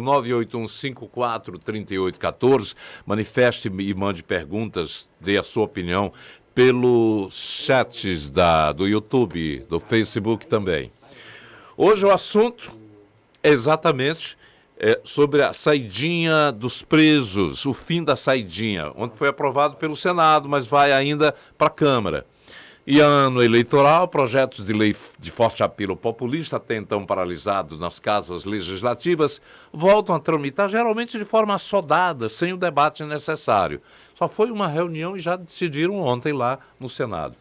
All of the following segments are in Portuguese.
981543814. Manifeste e mande perguntas, dê a sua opinião pelos chats do YouTube, do Facebook também. Hoje o assunto é exatamente sobre a saidinha dos presos, o fim da saidinha, onde foi aprovado pelo Senado, mas vai ainda para a Câmara. E ano eleitoral, projetos de lei de forte apelo populista, até então paralisados nas casas legislativas, voltam a tramitar geralmente de forma assodada, sem o debate necessário. Só foi uma reunião e já decidiram ontem lá no Senado.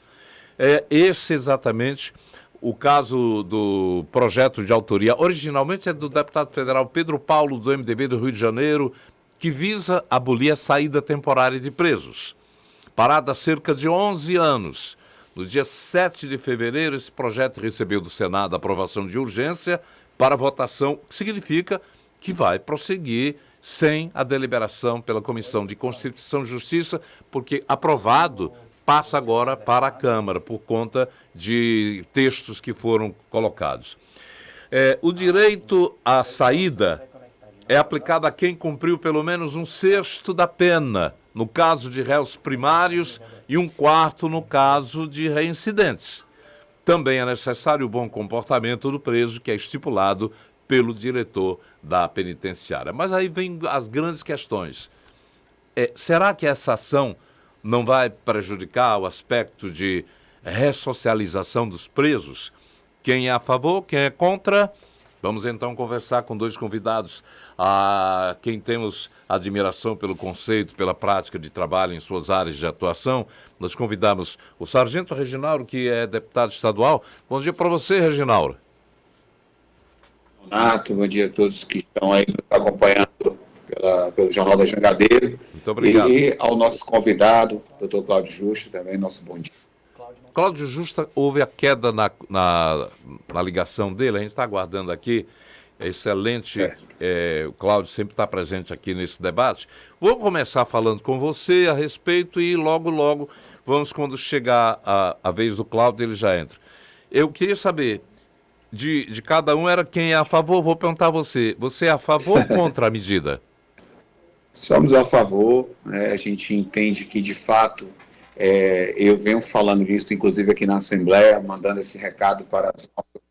Esse exatamente o caso do projeto de autoria. Originalmente é do deputado federal Pedro Paulo, do MDB do Rio de Janeiro, que visa abolir a saída temporária de presos. Parada há cerca de 11 anos. No dia 7 de fevereiro, esse projeto recebeu do Senado a aprovação de urgência para votação, que significa que vai prosseguir sem a deliberação pela Comissão de Constituição e Justiça, porque aprovado passa agora para a Câmara, por conta de textos que foram colocados. O direito à saída é aplicado a quem cumpriu pelo menos 1/6 da pena, no caso de réus primários, e 1/4 no caso de reincidentes. Também é necessário o bom comportamento do preso, que é estipulado pelo diretor da penitenciária. Mas aí vem as grandes questões. Será que essa ação não vai prejudicar o aspecto de ressocialização dos presos? Quem é a favor, quem é contra? Vamos então conversar com dois convidados, a quem temos admiração pelo conceito, pela prática de trabalho em suas áreas de atuação. Nós convidamos o Sargento Reginaldo, que é deputado estadual. Bom dia para você, Reginaldo. Renato, bom dia a todos que estão aí nos acompanhando pelo Jornal da Jangadeiro. Muito obrigado. E ao nosso convidado, doutor Cláudio Justa, também nosso bom dia. Cláudio Justa, houve a queda na ligação dele, a gente está aguardando aqui. É excelente, o Cláudio sempre está presente aqui nesse debate. Vou começar falando com você a respeito e logo, vamos, quando chegar a vez do Cláudio, ele já entra. Eu queria saber, de cada um, era quem é a favor. Vou perguntar a você, você é a favor ou contra a medida? Somos a favor, né? A gente entende que, de fato, eu venho falando disso, inclusive aqui na Assembleia, mandando esse recado para as nossas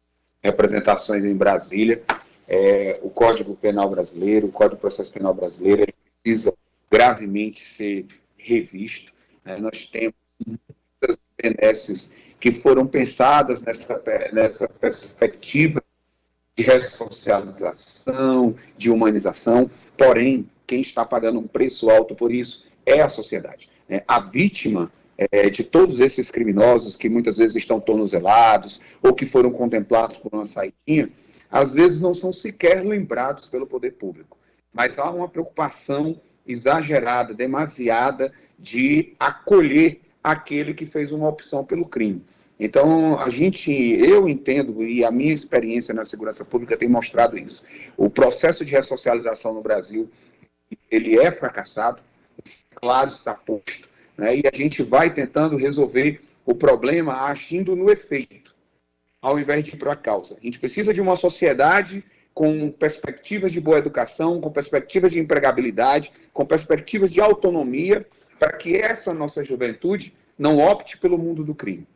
representações em Brasília. O Código Penal brasileiro, o Código de Processo Penal brasileiro, ele precisa gravemente ser revisto. Nós temos muitas benesses que foram pensadas nessa perspectiva de ressocialização, de humanização, porém, quem está pagando um preço alto por isso é a sociedade. A vítima de todos esses criminosos que muitas vezes estão tornozelados ou que foram contemplados por uma saidinha, às vezes não são sequer lembrados pelo poder público. Mas há uma preocupação exagerada, demasiada, de acolher aquele que fez uma opção pelo crime. Então, eu entendo, e a minha experiência na segurança pública tem mostrado isso. O processo de ressocialização no Brasil, ele é fracassado, claro, está posto, né? E a gente vai tentando resolver o problema agindo no efeito, ao invés de ir para a causa. A gente precisa de uma sociedade com perspectivas de boa educação, com perspectivas de empregabilidade, com perspectivas de autonomia, para que essa nossa juventude não opte pelo mundo do crime.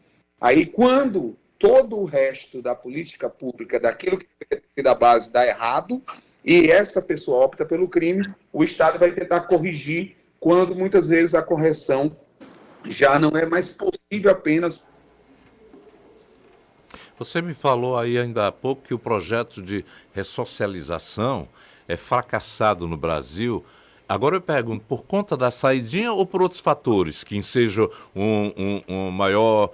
Aí, quando todo o resto da política pública, daquilo que é da base, dá errado, e essa pessoa opta pelo crime, o Estado vai tentar corrigir, quando muitas vezes a correção já não é mais possível apenas. Você me falou aí ainda há pouco que o projeto de ressocialização é fracassado no Brasil. Agora eu pergunto, por conta da saidinha ou por outros fatores que ensejam uma maior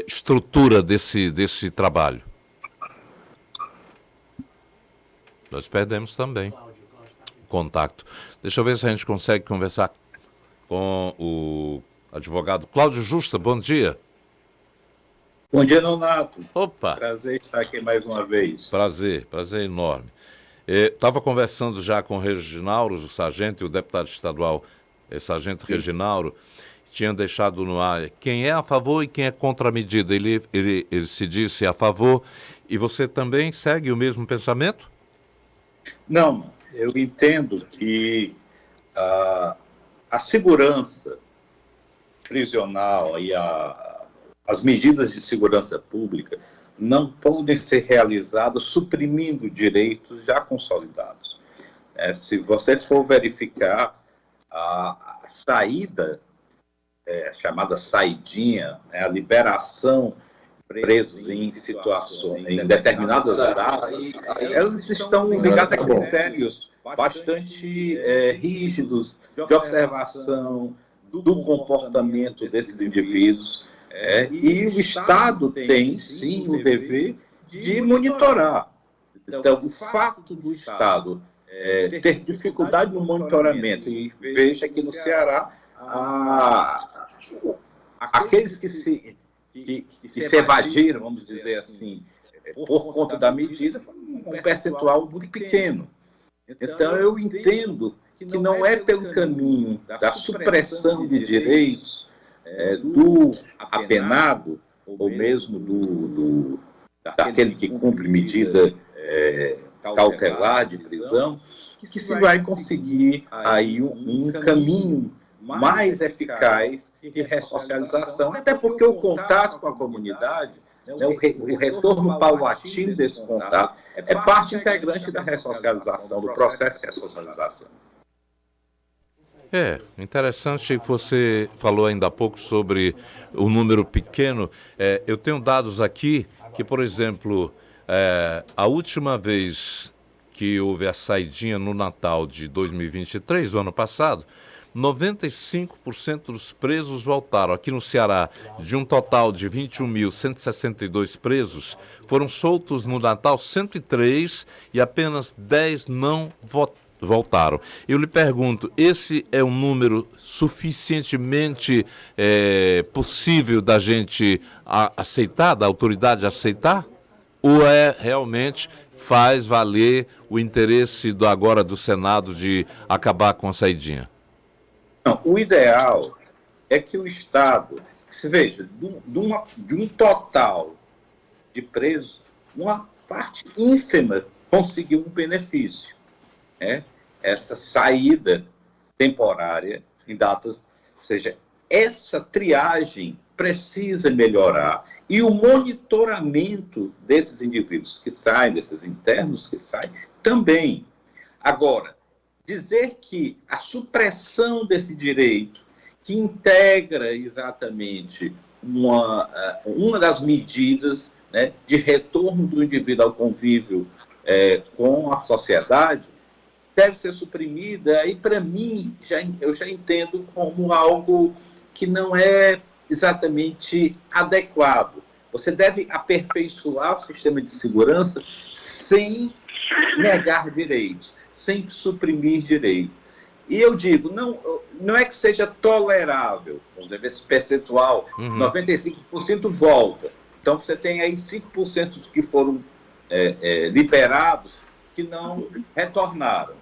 estrutura desse trabalho? Nós perdemos também o contato. Deixa eu ver se a gente consegue conversar com o advogado Cláudio Justa. Bom dia. Bom dia, Nonato. Opa! Prazer estar aqui mais uma vez. Prazer enorme. Estava conversando já com o Reginaldo, o sargento, e o deputado estadual, sargento Reginaldo, tinha deixado no ar quem é a favor e quem é contra a medida. Ele se disse a favor. E você também segue o mesmo pensamento? Não, eu entendo que a segurança prisional e as medidas de segurança pública não podem ser realizadas suprimindo direitos já consolidados. Se você for verificar a saída, chamada saidinha, a liberação presos em situações, em determinadas datas, elas estão ligadas a critérios bastante rígidos de observação do comportamento desses indivíduos. E o Estado tem, sim, o dever de monitorar. Então, o fato do Estado ter dificuldade no monitoramento, e veja que no Ceará, aqueles que se evadiram, vamos dizer assim, por conta da medida, foi um percentual muito pequeno. Então, eu entendo que não é pelo caminho da supressão de direitos do apenado, ou mesmo daquele que cumpre medida cautelar de prisão, que se vai conseguir aí um caminho mais eficaz de ressocialização, até porque o contato com a comunidade, o retorno paulatino desse contato, é parte integrante da ressocialização, do processo de ressocialização. Interessante que você falou ainda há pouco sobre o número pequeno. Eu tenho dados aqui que, por exemplo, a última vez que houve a saidinha no Natal de 2023, do ano passado, 95% dos presos voltaram. Aqui no Ceará, de um total de 21.162 presos, foram soltos no Natal 103 e apenas 10 não voltaram. Eu lhe pergunto, esse é um número suficientemente possível da gente aceitar, da autoridade aceitar? Ou realmente faz valer o interesse agora do Senado de acabar com a saidinha? Não, o ideal é que o Estado, se veja, de um total de presos, uma parte ínfima conseguiu um benefício. Essa saída temporária em datas, ou seja, essa triagem precisa melhorar e o monitoramento desses indivíduos que saem, desses internos que saem, também. Agora, dizer que a supressão desse direito, que integra exatamente uma das medidas, né, de retorno do indivíduo ao convívio com a sociedade, deve ser suprimida, e para mim eu já entendo como algo que não é exatamente adequado. Você deve aperfeiçoar o sistema de segurança sem negar direitos, sem suprimir direito. E eu digo, não é que seja tolerável, vamos ver esse percentual, 95% volta. Então você tem aí 5% que foram liberados que não retornaram.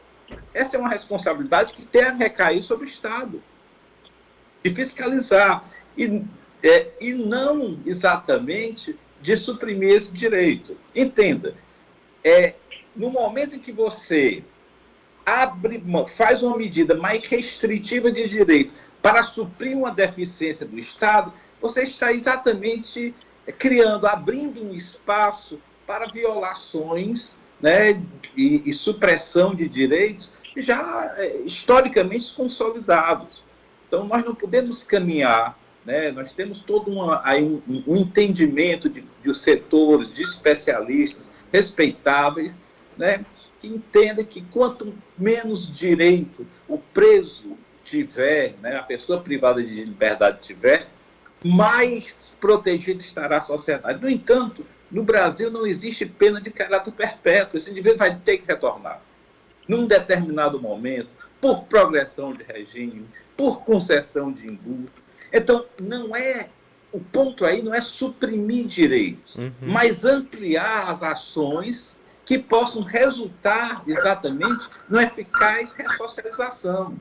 Essa é uma responsabilidade que tem a recair sobre o Estado, de fiscalizar, e não exatamente de suprimir esse direito. Entenda, no momento em que você faz uma medida mais restritiva de direito para suprir uma deficiência do Estado, você está exatamente abrindo um espaço para violações, né, e supressão de direitos já historicamente consolidados. Então, nós não podemos caminhar, né, nós temos todo um entendimento de setores, de especialistas respeitáveis, né, que entendem que quanto menos direito o preso tiver, né, a pessoa privada de liberdade tiver, mais protegida estará a sociedade. No entanto, no Brasil não existe pena de caráter perpétuo. Esse indivíduo vai ter que retornar. Num determinado momento, por progressão de regime, por concessão de indulto. Então, o ponto aí não é suprimir direitos, mas ampliar as ações que possam resultar exatamente numa eficaz ressocialização.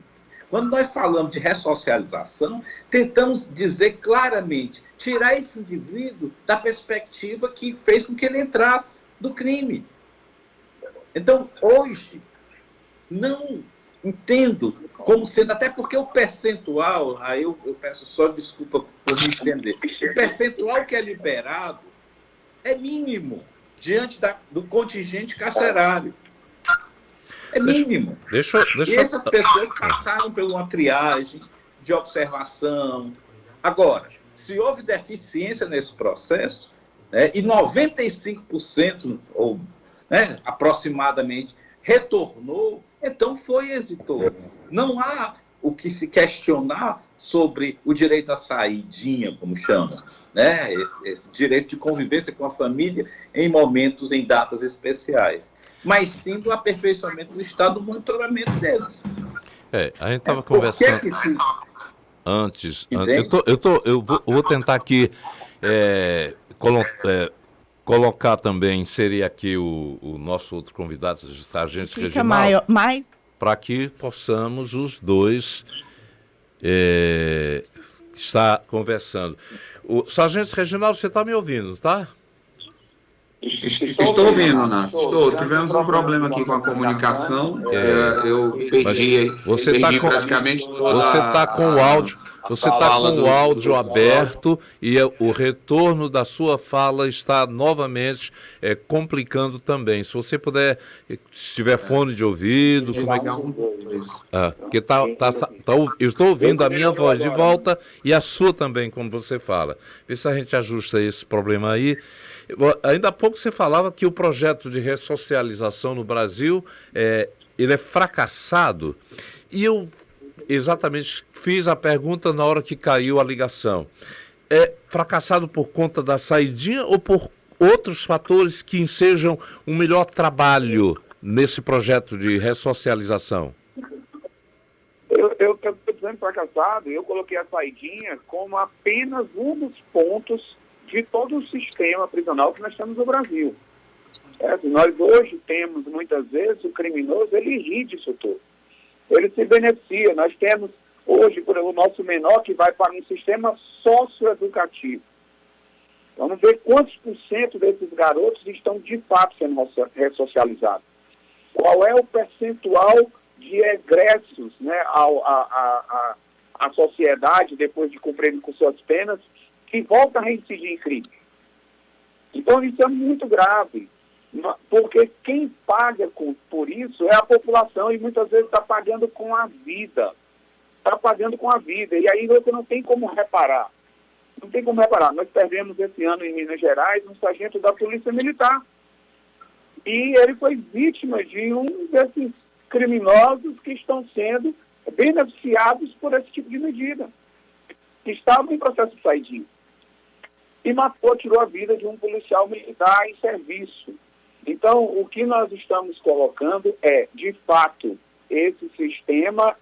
Quando nós falamos de ressocialização, tentamos dizer claramente, tirar esse indivíduo da perspectiva que fez com que ele entrasse do crime. Então, hoje, não entendo como sendo, até porque o percentual, aí eu peço só desculpa por me entender, o percentual que é liberado é mínimo diante do contingente carcerário. É mínimo. E essas pessoas passaram por uma triagem de observação. Agora, se houve deficiência nesse processo, né, e 95%, ou aproximadamente, retornou, então foi exitoso. Não há o que se questionar sobre o direito à saidinha, como chama, né? Esse direito de convivência com a família em momentos, em datas especiais, mas sim do aperfeiçoamento do Estado, do monitoramento deles. A gente estava conversando antes. Eu vou tentar aqui colocar também, seria aqui o nosso outro convidado, o Sargento Reginaldo, para que possamos os dois estar conversando. O Sargento Reginaldo, você está me ouvindo, tá? Estou ouvindo, Nath. Tivemos um problema aqui com a comunicação. Eu perdi praticamente toda Você está com o áudio. Você está com o áudio aberto e o retorno da sua fala está novamente complicando também. Se você puder, se tiver fone de ouvido... Porque eu estou ouvindo a minha voz de volta e a sua também, quando você fala. Vê se a gente ajusta esse problema aí. Ainda há pouco você falava que o projeto de ressocialização no Brasil ele é fracassado. E eu exatamente fiz a pergunta na hora que caiu a ligação. É fracassado por conta da saidinha ou por outros fatores que ensejam um melhor trabalho nesse projeto de ressocialização? Eu estou dizendo fracassado, eu coloquei a saidinha como apenas um dos pontos de todo o sistema prisional que nós temos no Brasil. Nós hoje temos, muitas vezes, o criminoso, ele ri disso tudo. Ele se beneficia. Nós temos, hoje, o nosso menor que vai para um sistema socioeducativo. Vamos ver quantos por cento desses garotos estão, de fato, sendo ressocializados. Qual é o percentual de egressos, né, à sociedade, depois de cumprirem com suas penas, que volta a reincidir em crime. Então, isso é muito grave, porque quem paga por isso é a população e muitas vezes está pagando com a vida. Está pagando com a vida. E aí você não tem como reparar. Não tem como reparar. Nós perdemos esse ano em Minas Gerais um sargento da Polícia Militar. E ele foi vítima de um desses criminosos que estão sendo beneficiados por esse tipo de medida. Que estavam em processo de saidinha. E tirou a vida de um policial militar em serviço. Então, o que nós estamos colocando é, de fato, esse sistema,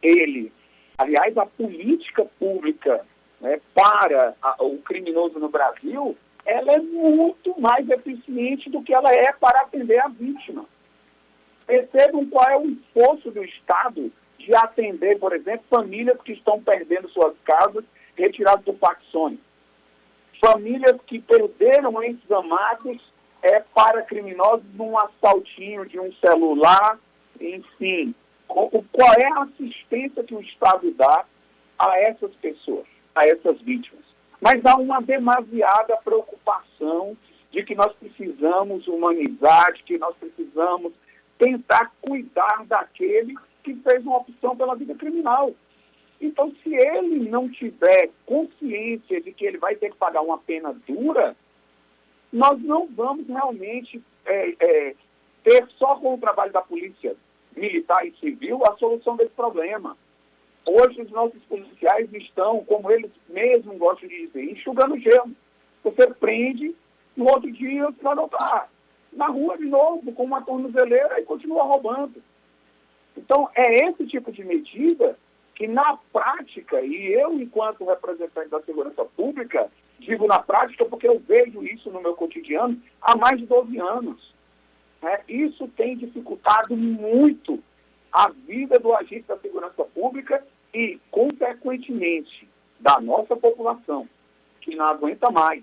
aliás, a política pública, né, para o criminoso no Brasil, ela é muito mais eficiente do que ela é para atender a vítima. Percebam qual é o esforço do Estado de atender, por exemplo, famílias que estão perdendo suas casas retiradas do facções. Famílias que perderam entes amados para criminosos num assaltinho de um celular, enfim. Qual é a assistência que o Estado dá a essas pessoas, a essas vítimas? Mas há uma demasiada preocupação de que nós precisamos humanizar, de que nós precisamos tentar cuidar daquele que fez uma opção pela vida criminal. Então, se ele não tiver consciência de que ele vai ter que pagar uma pena dura, nós não vamos realmente ter só com o trabalho da polícia militar e civil a solução desse problema. Hoje os nossos policiais estão, como eles mesmos gostam de dizer, enxugando gelo. Você prende, no outro dia você vai voltar na rua de novo, com uma tornozeleira e continua roubando. Então, é esse tipo de medida que na prática, e eu, enquanto representante da segurança pública, digo na prática porque eu vejo isso no meu cotidiano há mais de 12 anos. Isso tem dificultado muito a vida do agente da segurança pública e, consequentemente, da nossa população, que não aguenta mais,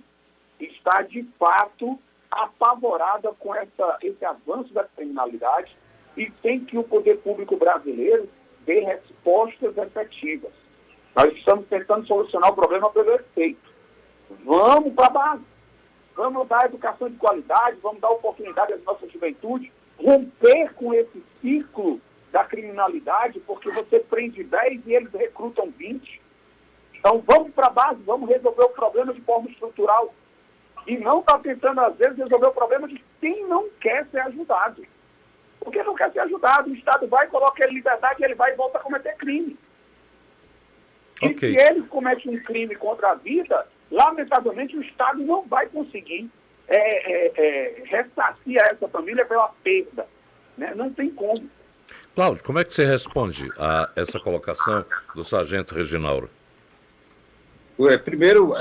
está, de fato, apavorada com esse avanço da criminalidade e sem que o poder público brasileiro dê respostas efetivas. Nós estamos tentando solucionar o problema pelo efeito. Vamos para a base. Vamos dar educação de qualidade, vamos dar oportunidade às nossas juventudes, romper com esse ciclo da criminalidade, porque você prende 10 e eles recrutam 20. Então vamos para a base, vamos resolver o problema de forma estrutural. E não está tentando, às vezes, resolver o problema de quem não quer ser ajudado. Porque não quer ser ajudado, o Estado vai, coloca ele em liberdade, ele vai e volta a cometer crime. E se ele comete um crime contra a vida, lamentavelmente o Estado não vai conseguir ressarcir a essa família pela perda. Né? Não tem como. Cláudio, como é que você responde a essa colocação do sargento Reginaldo? Primeiro,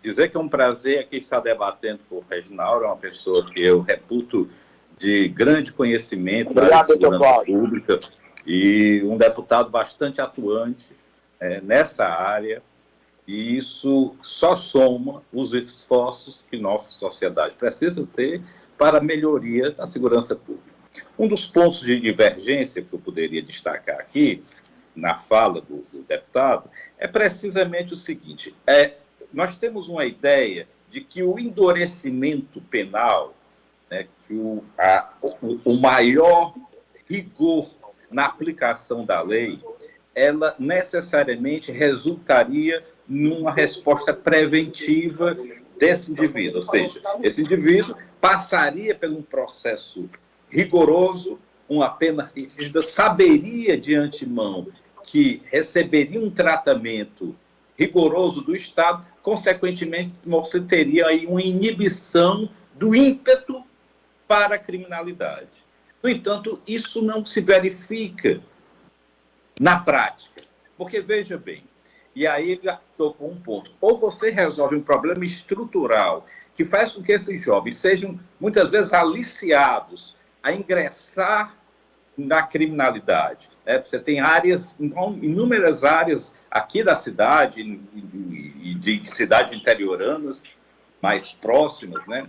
dizer que é um prazer aqui estar debatendo com o Reginaldo, é uma pessoa que eu reputo de grande conhecimento da área de segurança pública e um deputado bastante atuante nessa área, e isso só soma os esforços que nossa sociedade precisa ter para a melhoria da segurança pública. Um dos pontos de divergência que eu poderia destacar aqui, na fala do deputado, é precisamente o seguinte: nós temos uma ideia de que o endurecimento penal, né, que o maior rigor na aplicação da lei, ela necessariamente resultaria numa resposta preventiva desse indivíduo, ou seja, esse indivíduo passaria por um processo rigoroso, uma pena rígida, saberia de antemão que receberia um tratamento rigoroso do Estado, consequentemente você teria aí uma inibição do ímpeto para a criminalidade. No entanto, isso não se verifica na prática, porque veja bem, e aí ele já tocou um ponto, ou você resolve um problema estrutural que faz com que esses jovens sejam muitas vezes aliciados a ingressar na criminalidade. Você tem áreas, inúmeras áreas aqui da cidade e de cidades interioranas mais próximas, né,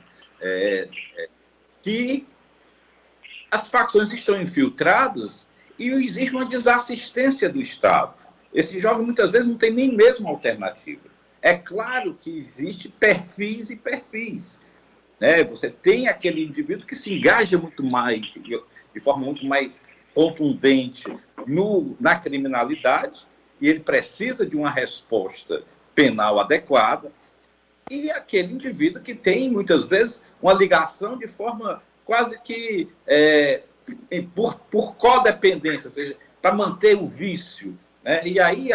que as facções estão infiltradas e existe uma desassistência do Estado. Esse jovem muitas vezes não tem nem mesmo alternativa. É claro que existe perfis e perfis. Né? Você tem aquele indivíduo que se engaja muito mais, de forma muito mais contundente na criminalidade, e ele precisa de uma resposta penal adequada, e aquele indivíduo que tem, muitas vezes, uma ligação de forma quase que por codependência, ou seja, para manter o vício. Né? E aí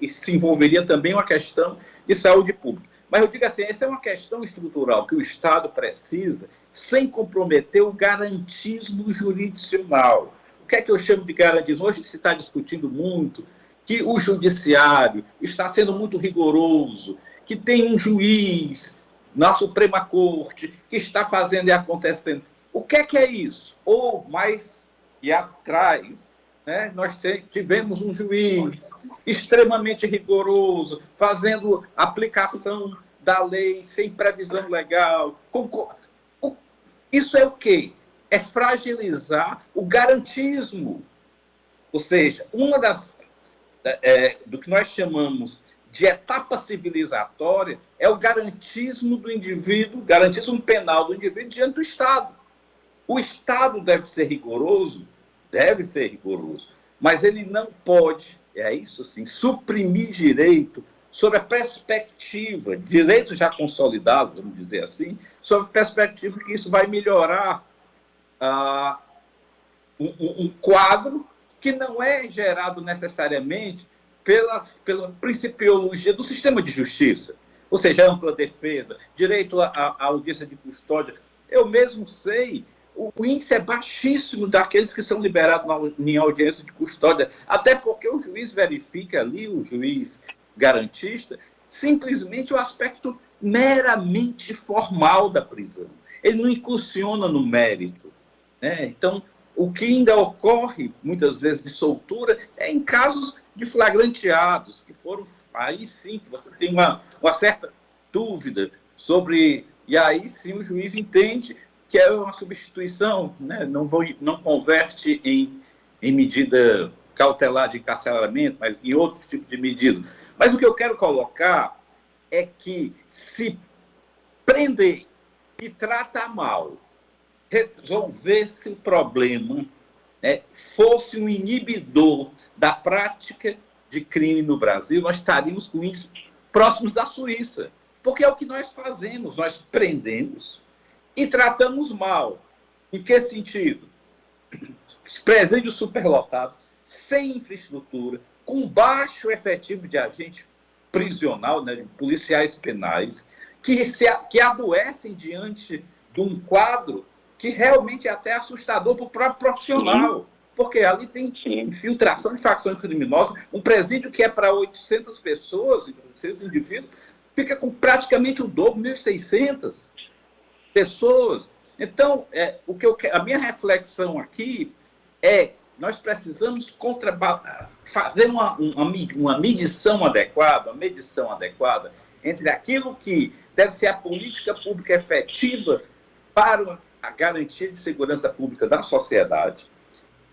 se envolveria também uma questão de saúde pública. Mas eu digo assim, essa é uma questão estrutural que o Estado precisa, sem comprometer o garantismo jurisdicional. O que é que eu chamo de garantismo? Hoje se está discutindo muito que o judiciário está sendo muito rigoroso, que tem um juiz na Suprema Corte que está fazendo e acontecendo. O que é isso? Ou mais e atrás, né, nós tivemos um juiz extremamente rigoroso, fazendo aplicação da lei sem previsão legal. Isso é o quê? É fragilizar o garantismo. Ou seja, uma do que nós chamamos de etapa civilizatória é o garantismo do indivíduo, garantismo penal do indivíduo diante do Estado. O Estado deve ser rigoroso, mas ele não pode, isso sim, suprimir direito sobre a perspectiva, direito já consolidado, vamos dizer assim, sobre a perspectiva que isso vai melhorar um quadro que não é gerado necessariamente pela principiologia do sistema de justiça, ou seja, ampla defesa, direito à audiência de custódia. Eu mesmo sei, o índice é baixíssimo daqueles que são liberados em audiência de custódia, até porque o juiz verifica ali, o juiz garantista, simplesmente o aspecto meramente formal da prisão. Ele não incursiona no mérito. Né? Então, o que ainda ocorre, muitas vezes, de soltura, é em casos de flagranteados, que foram, aí sim, você tem uma certa dúvida sobre, e aí sim o juiz entende que é uma substituição, né? Não converte em medida cautelar de encarceramento, mas em outro tipo de medida. Mas o que eu quero colocar é que se prender e tratar mal, resolvesse o problema, né, fosse um inibidor da prática de crime no Brasil, nós estaríamos com índices próximos da Suíça. Porque é o que nós fazemos, nós prendemos e tratamos mal. Em que sentido? Presídio superlotado, sem infraestrutura, com baixo efetivo de agente prisional, né, de policiais penais, que adoecem diante de um quadro que realmente é até assustador para o próprio profissional. Porque ali tem infiltração de facções criminosas, um presídio que é para 800 pessoas, 800 indivíduos, fica com praticamente o dobro, 1.600 pessoas. Então, a minha reflexão aqui é: nós precisamos fazer uma medição adequada entre aquilo que deve ser a política pública efetiva para a garantia de segurança pública da sociedade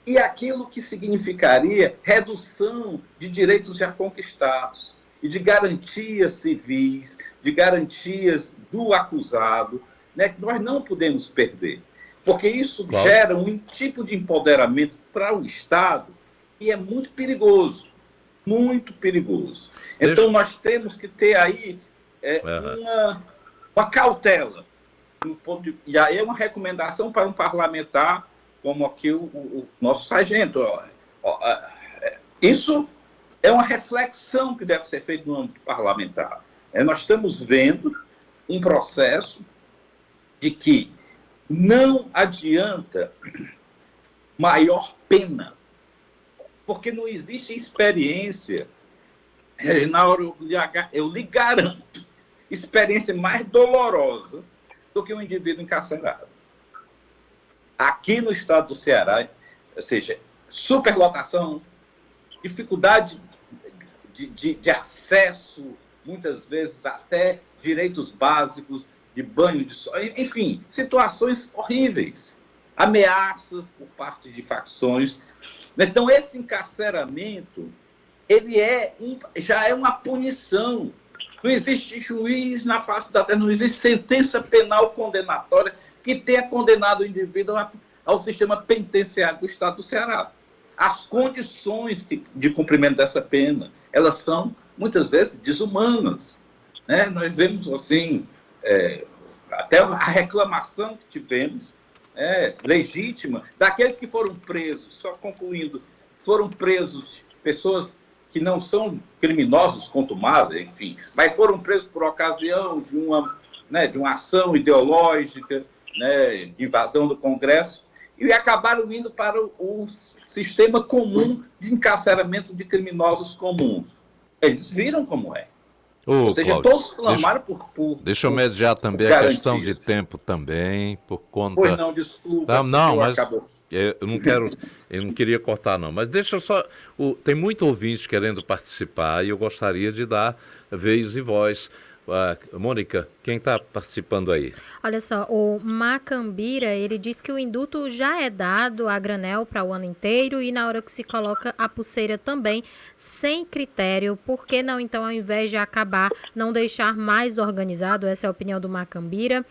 e aquilo que significaria redução de direitos já conquistados e de garantias civis, de garantias do acusado, né, que nós não podemos perder. Porque isso gera um tipo de empoderamento para o Estado que é muito perigoso. Muito perigoso. Então, nós temos que ter aí uma cautela. E aí é uma recomendação para um parlamentar como aqui o nosso sargento. Isso é uma reflexão que deve ser feita no âmbito parlamentar. Nós estamos vendo um processo de que não adianta maior pena, porque não existe experiência, Reginaldo, eu lhe garanto, experiência mais dolorosa do que um indivíduo encarcerado. Aqui no estado do Ceará, ou seja, superlotação, dificuldade de acesso, muitas vezes até direitos básicos, de banho de sol, enfim, situações horríveis, ameaças por parte de facções. Então, esse encarceramento, ele já é uma punição. Não existe juiz na face da terra, não existe sentença penal condenatória que tenha condenado o indivíduo ao sistema penitenciário do estado do Ceará. As condições de cumprimento dessa pena, elas são, muitas vezes, desumanas. Né? Nós vemos, assim, até a reclamação que tivemos, legítima, daqueles que foram presos, só concluindo, foram presos pessoas que não são criminosos contumazes, enfim, mas foram presos por ocasião de uma ação ideológica, né, de invasão do Congresso, e acabaram indo para o sistema comum de encarceramento de criminosos comuns. Eles viram como é. Ou seja, Cláudio, todos clamaram por deixa eu mediar também garantias. A questão de tempo também, por conta... Pois não, desculpa. Não, mas eu não queria cortar não, mas deixa eu só... tem muito ouvinte querendo participar e eu gostaria de dar vez e voz. Mônica, quem está participando aí? Olha só, o Macambira, ele diz que o indulto já é dado a granel para o ano inteiro e na hora que se coloca a pulseira também, sem critério. Por que não, então, ao invés de acabar, não deixar mais organizado? Essa é a opinião do Macambira.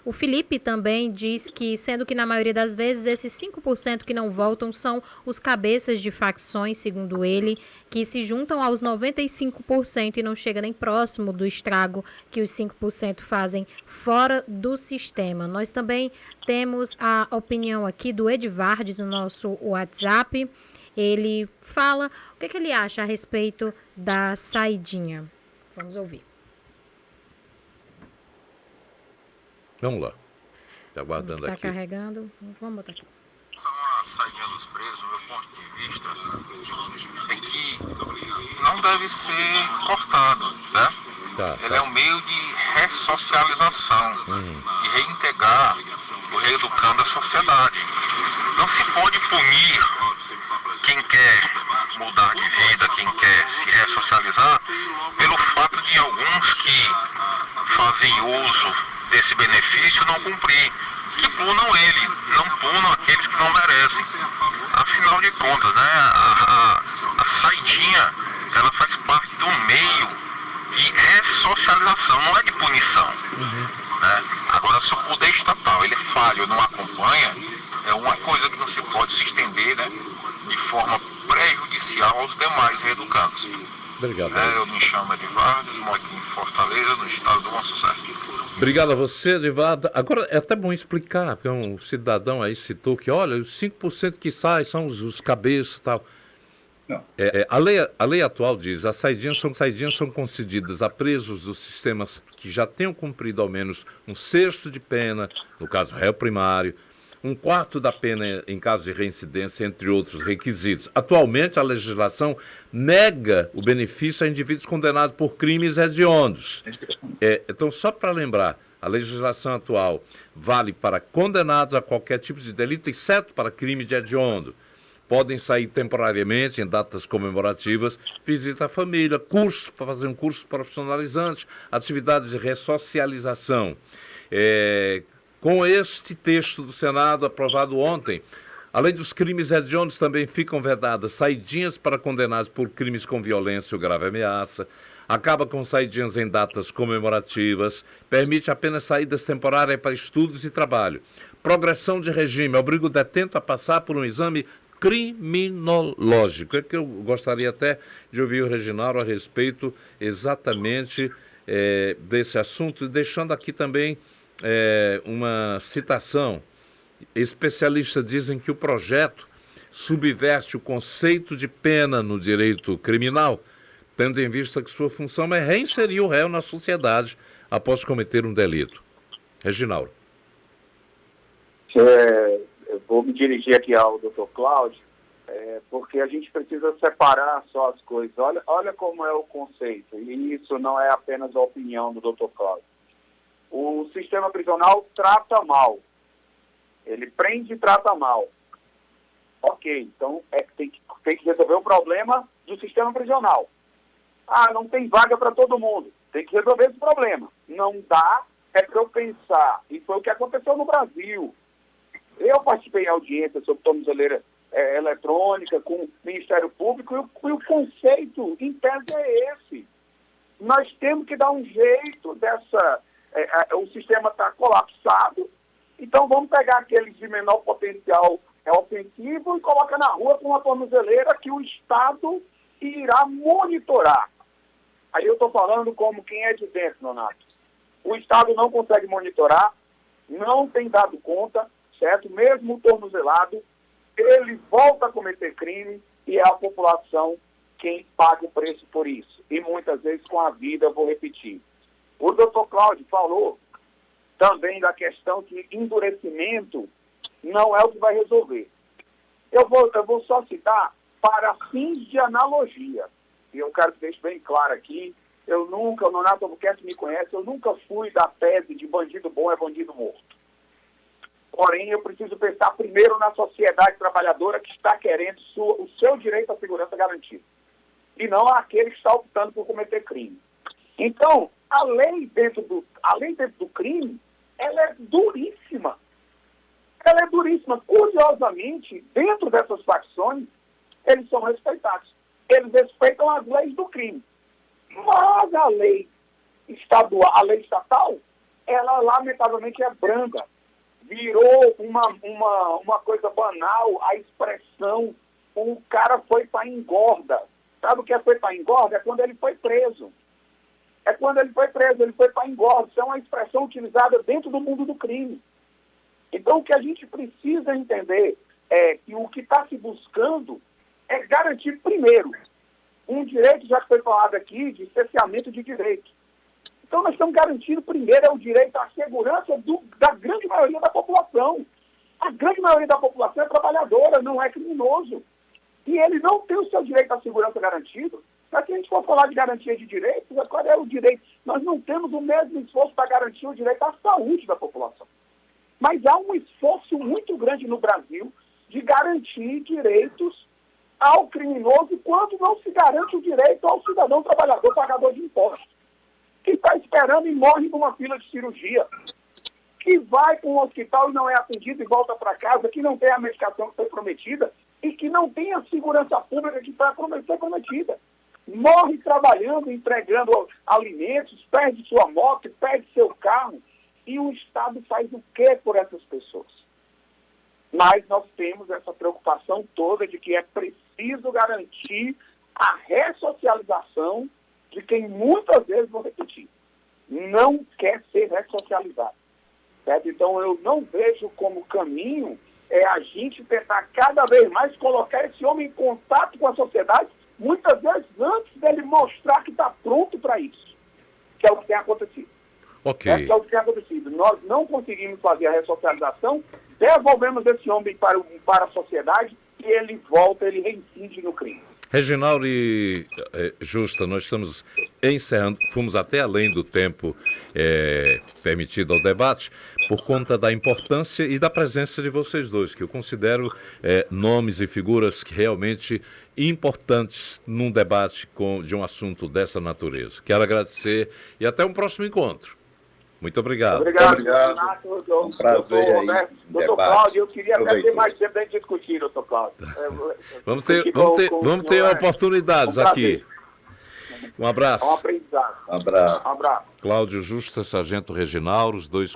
O Felipe também diz que, sendo que na maioria das vezes esses 5% que não voltam são os cabeças de facções, segundo ele, que se juntam aos 95% e não chega nem próximo do estrago que os 5% fazem fora do sistema. Nós também temos a opinião aqui do Edvardes no nosso WhatsApp. Ele fala o que ele acha a respeito da saidinha. Vamos ouvir. Vamos lá. Está aguardando aqui. Está carregando. Vamos botar aqui. A saída dos presos, do meu ponto de vista, é que não deve ser cortado, certo? Ele é um meio de ressocialização, de reintegrar o reeducando a sociedade. Não se pode punir quem quer mudar de vida, quem quer se ressocializar, pelo fato de alguns que fazem uso desse benefício não cumprir. Que punam ele, não punam aqueles que não merecem. Afinal de contas, né, a saidinha, ela faz parte do meio de ressocialização, não é de punição. Né? Agora, se o poder estatal ele falha ou não acompanha, é uma coisa que não se pode se estender, né, de forma prejudicial aos demais reeducandos. Obrigado. Eu me chamo Edivardo, moro aqui em Fortaleza, no estado do Bom Sucesso. Obrigado a você, Edivardo. Agora, é até bom explicar, porque um cidadão aí citou que, olha, os 5% que saem são os cabeças e tal. A lei atual diz, as saidinhas são concedidas a presos dos sistemas que já tenham cumprido ao menos 1/6 de pena, no caso réu primário, 1/4 da pena em caso de reincidência, entre outros requisitos. Atualmente, a legislação nega o benefício a indivíduos condenados por crimes hediondos. Então, só para lembrar, a legislação atual vale para condenados a qualquer tipo de delito, exceto para crime de hediondo. Podem sair temporariamente em datas comemorativas, visita à família, curso para fazer um curso profissionalizante, atividades de ressocialização. Com este texto do Senado aprovado ontem, além dos crimes hediondos, também ficam vedadas saidinhas para condenados por crimes com violência ou grave ameaça, acaba com saidinhas em datas comemorativas, permite apenas saídas temporárias para estudos e trabalho. Progressão de regime, obriga o detento a passar por um exame criminológico. É que eu gostaria até de ouvir o Reginaldo a respeito exatamente desse assunto, deixando aqui também uma citação. Especialistas dizem que o projeto subverte o conceito de pena no direito criminal, tendo em vista que sua função é reinserir o réu na sociedade após cometer um delito. Reginaldo. Eu vou me dirigir aqui ao Dr. Cláudio, porque a gente precisa separar só as coisas. Olha como é o conceito, e isso não é apenas a opinião do Dr. Cláudio. O sistema prisional trata mal. Ele prende e trata mal. Ok, então tem que resolver o problema do sistema prisional. Não tem vaga para todo mundo. Tem que resolver esse problema. Não dá, para eu pensar. E foi o que aconteceu no Brasil. Eu participei em audiência sobre tornozeleira eletrônica com o Ministério Público e o conceito em tese é esse. Nós temos que dar um jeito o sistema está colapsado, então vamos pegar aqueles de menor potencial ofensivo e colocar na rua com uma tornozeleira que o Estado irá monitorar. Aí eu estou falando como quem é de dentro, Nonato. O Estado não consegue monitorar, não tem dado conta, certo? Mesmo o tornozelado, ele volta a cometer crime e é a população quem paga o preço por isso. E muitas vezes com a vida, eu vou repetir. O doutor Cláudio falou também da questão que endurecimento não é o que vai resolver. Eu vou só citar para fins de analogia. E eu quero que deixe bem claro aqui, o Nonato Albuquerque me conhece, eu nunca fui da tese de bandido bom é bandido morto. Porém, eu preciso pensar primeiro na sociedade trabalhadora que está querendo o seu direito à segurança garantido. E não aquele que está optando por cometer crime. Então, a lei dentro do crime, ela é duríssima. Ela é duríssima. Curiosamente, dentro dessas facções, eles são respeitados. Eles respeitam as leis do crime. Mas a lei estatal, ela lamentavelmente é branda. Virou uma coisa banal a expressão o cara foi para engorda. Sabe o que é foi para engorda? É quando ele foi preso. Ele foi para engorda. Isso é uma expressão utilizada dentro do mundo do crime. Então, o que a gente precisa entender é que o que está se buscando é garantir, primeiro, um direito, já que foi falado aqui, de cerceamento de direito. Então, nós estamos garantindo, primeiro, o direito à segurança da grande maioria da população. A grande maioria da população é trabalhadora, não é criminoso. E ele não tem o seu direito à segurança garantido. Mas se a gente for falar de garantia de direitos, qual é o direito? Nós não temos o mesmo esforço para garantir o direito à saúde da população. Mas há um esforço muito grande no Brasil de garantir direitos ao criminoso quando não se garante o direito ao cidadão trabalhador pagador de impostos, que está esperando e morre numa fila de cirurgia. que vai para um hospital e não é atendido e volta para casa, que não tem a medicação que foi prometida e que não tem a segurança pública que foi prometida. Morre trabalhando, entregando alimentos, perde sua moto, perde seu carro. E o Estado faz o quê por essas pessoas? Mas nós temos essa preocupação toda de que é preciso garantir a ressocialização de quem muitas vezes, vou repetir, não quer ser ressocializado. Certo? Então eu não vejo como caminho a gente tentar cada vez mais colocar esse homem em contato com a sociedade, muitas vezes antes dele mostrar que está pronto para isso, que é o que tem acontecido. Ok. Que é o que tem acontecido. Nós não conseguimos fazer a ressocialização, devolvemos esse homem para a sociedade e ele volta, ele reincide no crime. Reginaldo e Justa, nós estamos encerrando, fomos até além do tempo permitido ao debate, por conta da importância e da presença de vocês dois, que eu considero nomes e figuras que realmente importantes num debate de um assunto dessa natureza. Quero agradecer e até um próximo encontro. Muito obrigado. Obrigado. Renato. Um prazer aí. Doutor Cláudio, eu queria até ter mais tempo para discutir, doutor Cláudio. Vamos ter oportunidades aqui. Um abraço. Um aprendizado. Um abraço. Um abraço. Cláudio Justa, Sargento Reginaldo, os dois